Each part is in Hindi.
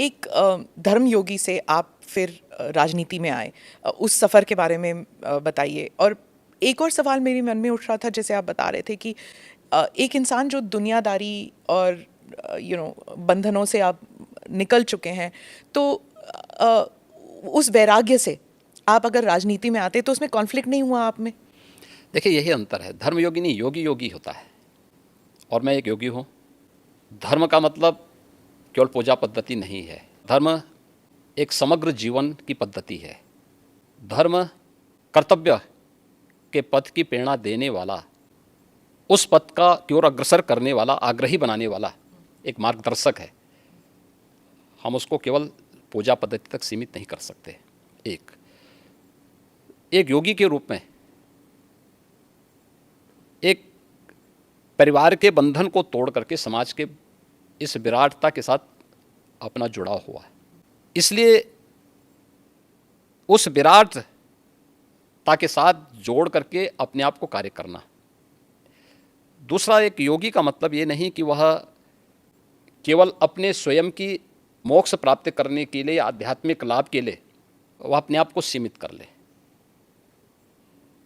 एक धर्मयोगी से आप फिर राजनीति में आए, उस सफ़र के बारे में बताइए। और एक और सवाल मेरे मन में उठ रहा था, जैसे आप बता रहे थे कि एक इंसान जो दुनियादारी और बंधनों से आप निकल चुके हैं, तो अ, उस वैराग्य से आप अगर राजनीति में आते तो उसमें कॉन्फ्लिक्ट नहीं हुआ आप में? देखिए, यही अंतर है। धर्मयोगी नहीं, योगी योगी होता है, और मैं एक योगी हूँ। धर्म का मतलब केवल पूजा पद्धति नहीं है। धर्म एक समग्र जीवन की पद्धति है। धर्म कर्तव्य के पथ की प्रेरणा देने वाला, उस पथ का की ओर अग्रसर करने वाला, आग्रही बनाने वाला एक मार्गदर्शक है। हम उसको केवल पूजा पद्धति तक सीमित नहीं कर सकते। एक योगी के रूप में एक परिवार के बंधन को तोड़ करके समाज के इस विराटता के साथ अपना जुड़ाव हुआ है। इसलिए उस विराटता के साथ जोड़ करके अपने आप को कार्य करना। दूसरा, एक योगी का मतलब ये नहीं कि वह केवल अपने स्वयं की मोक्ष प्राप्त करने के लिए या आध्यात्मिक लाभ के लिए वह अपने आप को सीमित कर ले।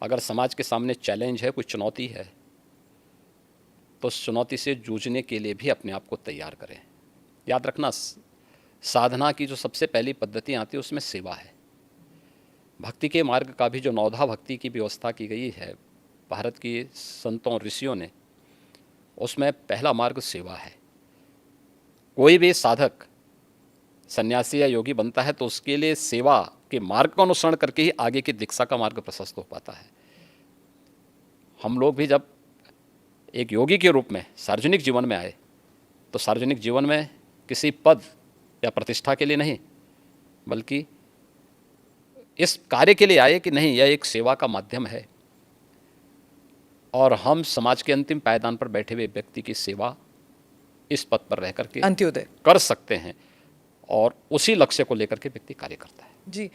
अगर समाज के सामने चैलेंज है, कोई चुनौती है, तो उस चुनौती से जूझने के लिए भी अपने आप को तैयार करें। याद रखना, साधना की जो सबसे पहली पद्धति आती है उसमें सेवा है। भक्ति के मार्ग का भी जो नौधा भक्ति की व्यवस्था की गई है भारत की संतों ऋषियों ने, उसमें पहला मार्ग सेवा है। कोई भी साधक सन्यासी या योगी बनता है तो उसके लिए सेवा के मार्ग का अनुसरण करके ही आगे की दीक्षा का मार्ग प्रशस्त हो पाता है। हम लोग भी जब एक योगी के रूप में सार्वजनिक जीवन में आए तो सार्वजनिक जीवन में किसी पद या प्रतिष्ठा के लिए नहीं, बल्कि इस कार्य के लिए आए कि नहीं, यह एक सेवा का माध्यम है और हम समाज के अंतिम पायदान पर बैठे हुए व्यक्ति की सेवा इस पद पर रह करके अंत्योदय कर सकते हैं, और उसी लक्ष्य को लेकर के व्यक्ति कार्य करता है। जी।